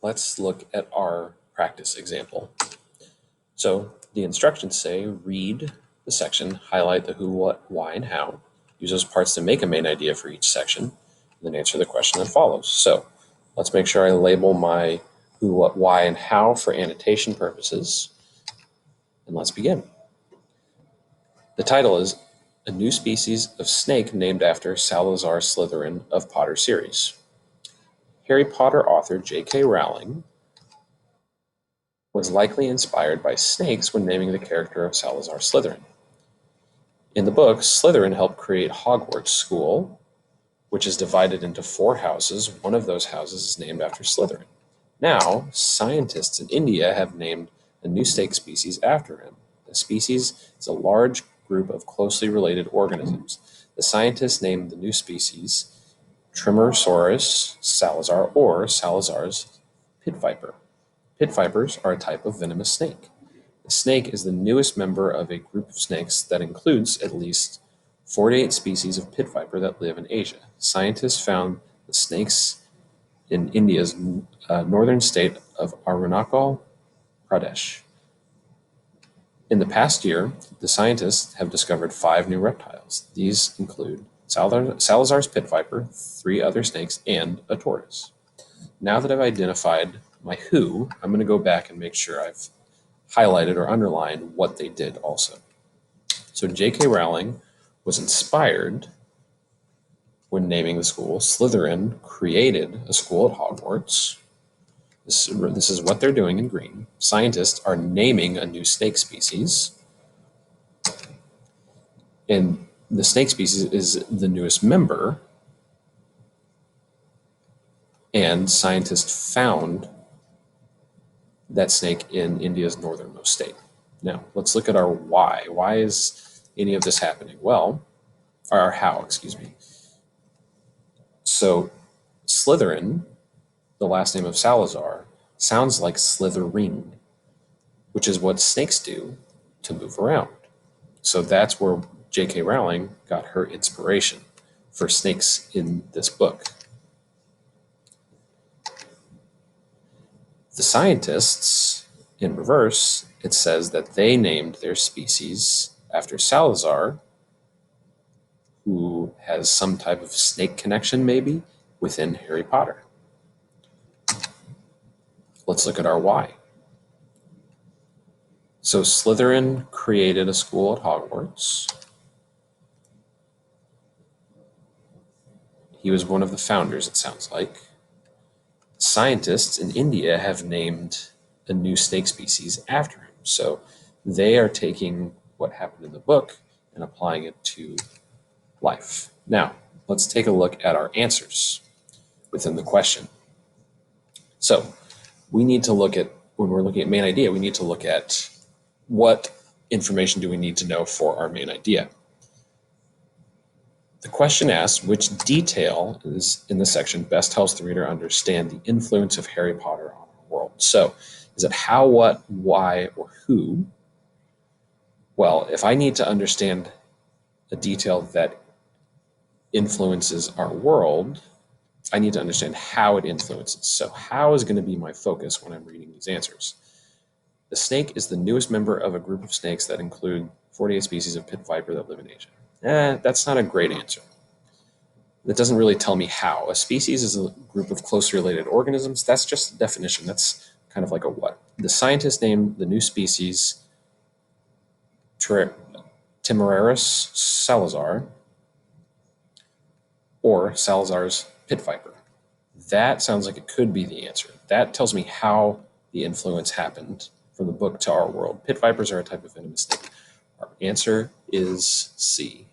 let's look at our practice example. So the instructions say read the section, highlight the who, what, why, and how, use those parts to make a main idea for each section, and then answer the question that follows. So let's make sure I label my who, what, why, and how for annotation purposes, and let's begin. The title is A New Species of Snake Named After Salazar Slytherin of Potter Series. Harry Potter author J.K. Rowling was likely inspired by snakes when naming the character of Salazar Slytherin. In the book, Slytherin helped create Hogwarts School, which is divided into 4 houses. One of those houses is named after Slytherin. Now, scientists in India have named a new snake species after him. The species is a large group of closely related organisms. The scientists named the new species Tremorosaurus salazar, or Salazar's pit viper. Pit vipers are a type of venomous snake. The snake is the newest member of a group of snakes that includes at least 48 species of pit viper that live in Asia. Scientists found the snakes in India's northern state of Arunachal Pradesh. In the past year, the scientists have discovered 5 new reptiles. These include Salazar's pit viper, 3 other snakes, and a tortoise. Now that I've identified my who, I'm going to go back and make sure I've highlighted or underlined what they did also. So J.K. Rowling was inspired when naming the school. Slytherin created a school at Hogwarts. This is what they're doing in green. Scientists are naming a new snake species. And the snake species is the newest member. And scientists found that snake in India's northernmost state. Now, let's look at our why. Why is any of this happening? Well, or our how, excuse me. So Slytherin, the last name of Salazar, sounds like slithering, which is what snakes do to move around. So that's where J.K. Rowling got her inspiration for snakes in this book. The scientists, in reverse, it says that they named their species after Salazar, who has some type of snake connection maybe within Harry Potter. Let's look at our why. So Slytherin created a school at Hogwarts. He was one of the founders, it sounds like. Scientists in India have named a new snake species after him. So they are taking what happened in the book and applying it to life. Now, let's take a look at our answers within the question. So we need to look at, when we're looking at main idea, we need to look at what information do we need to know for our main idea. The question asks, which detail is in the section best helps the reader understand the influence of Harry Potter on our world? So is it how, what, why, or who? Well, if I need to understand a detail that influences our world, I need to understand how it influences. So how is going to be my focus when I'm reading these answers? The snake is the newest member of a group of snakes that include 48 species of pit viper that live in Asia. That's not a great answer. That doesn't really tell me how. A species is a group of closely related organisms. That's just a definition. That's kind of like a what. The scientist named the new species Temeraris salazar, or Salazar's pit viper. That sounds like it could be the answer. That tells me how the influence happened from the book to our world. Pit vipers are a type of venomous snake. Our answer is C.